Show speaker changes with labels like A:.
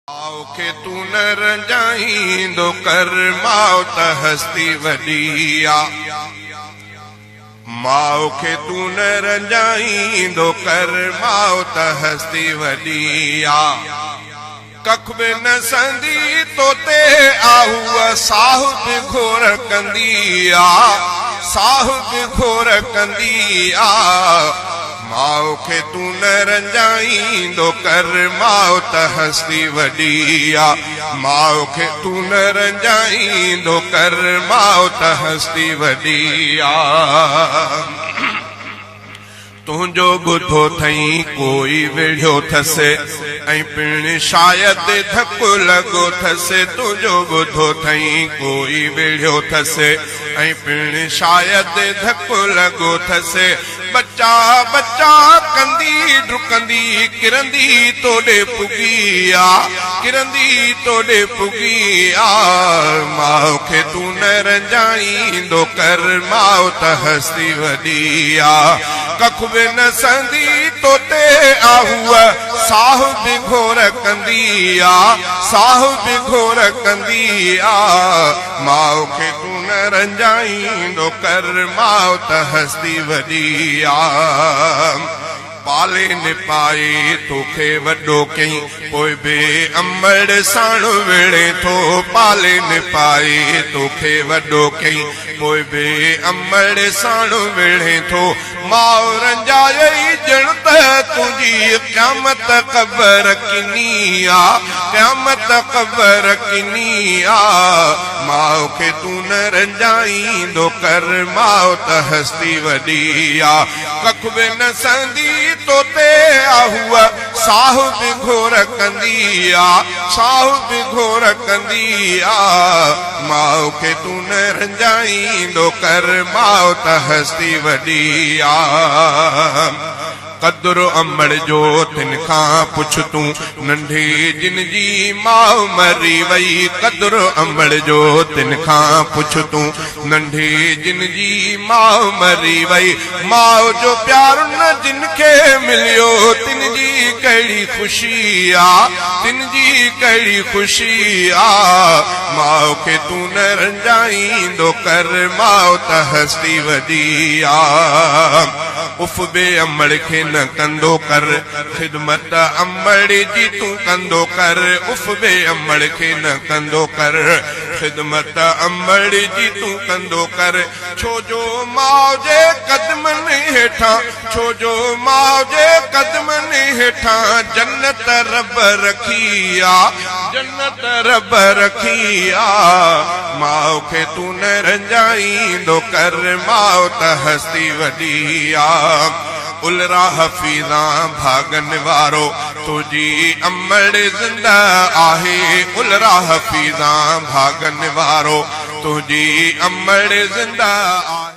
A: माओ के तू न रंजाईंदो कर माओ त हस्ती वॾी आ। माओ के तू न रंजाईंदो कर माओ त हस्ती वॾी आ। कख बि न संदी तोते आहूअ साहु बि घोर कंदी आ, साहु बि घोर कंदी आ। माओ के तू न रंजाईंदो कर माओ त हस्ती वॾी आ। माओ के तू न रंजाईंदो कर माओ त हस्ती वॾी आ। तुंहिंजो ॿुधो थई कोई विढ़ियो थसि ऐं पिण शायद धक्को लॻो थसि। तुंहिंजो ॿुधो थई कोई विढ़ियो थसि ऐं पिण शायद धक्को लॻो थसि। बच्चा बच्चा कंदी डुकंदी किरंदी तोड़े पुगी आ, किरंदी तोड़े पुगी आ। माओ के तू न रंजाईंदो कर माओ त हस्ती वॾी आ। कख बि न संदी तोते आहूअ साहु बि घोर कंदी आ, साहु बि घोर कंदी आ। माओ के तू न रंजाईंदो कर माओ त हस्ती वॾी आ। पाले न पाए तोखे वॾो कई पोइ बि अमड़ साण विड़े थो। पाले न पाए तोखे वॾो कई पोइ बि अमड़ साण विड़े थो। माओ रंजाई ॼण त तुंहिंजी क़यामत क़बर किनी आ, क़यामत क़बर किनी आ। माओ के तू न रंजाईंदो कर माओ त हस्ती वॾी आ। कख बि न संदी तोते आहूअ साहु बि घोर कंदी आ, साहु बि घोर कंदी आ। माओ के तू न रंजाईंदो कर माओ त हस्ती वॾी आ। कदुरु अमड़ जो तिन खां पुछ तूं नंढे जिन जी माउ मरी वई। कदुरु अमड़ जो तिन खां पुछ तूं नंढे जिन जी माउ मरी वई। माउ जो प्यार न जिन खे मिलियो तिन जी कहिड़ी ख़ुशी आ, तिन जी कहिड़ी ख़ुशी आ। माउ के तू न रंजाईंदो कर माउ त हस्ती वॾी आ। उफ बे अमड़ खे न कंदो कर ख़िदमत अमड़ जी तू कंदो कर। उफ बे अमड़ खे न कंदो कर ख़िदमत अमड़ जी तू कंदो कर। छो जो माउ जे कदमनि हेठां, छो जो माउ जे कदमनि हेठां जन्नत रब रखी आ, जन्नत रब रखी आ। माउ खे तू न रंजाईंदो कर माउ त हस्ती वॾी आ। उलरा हफ़ीज़ा भागन वारो तुझी अमड़ ज़िंदा आहे। उलरा हफ़ीज़ा भागन वारो तुझी अमड़ ज़िंदा आहे।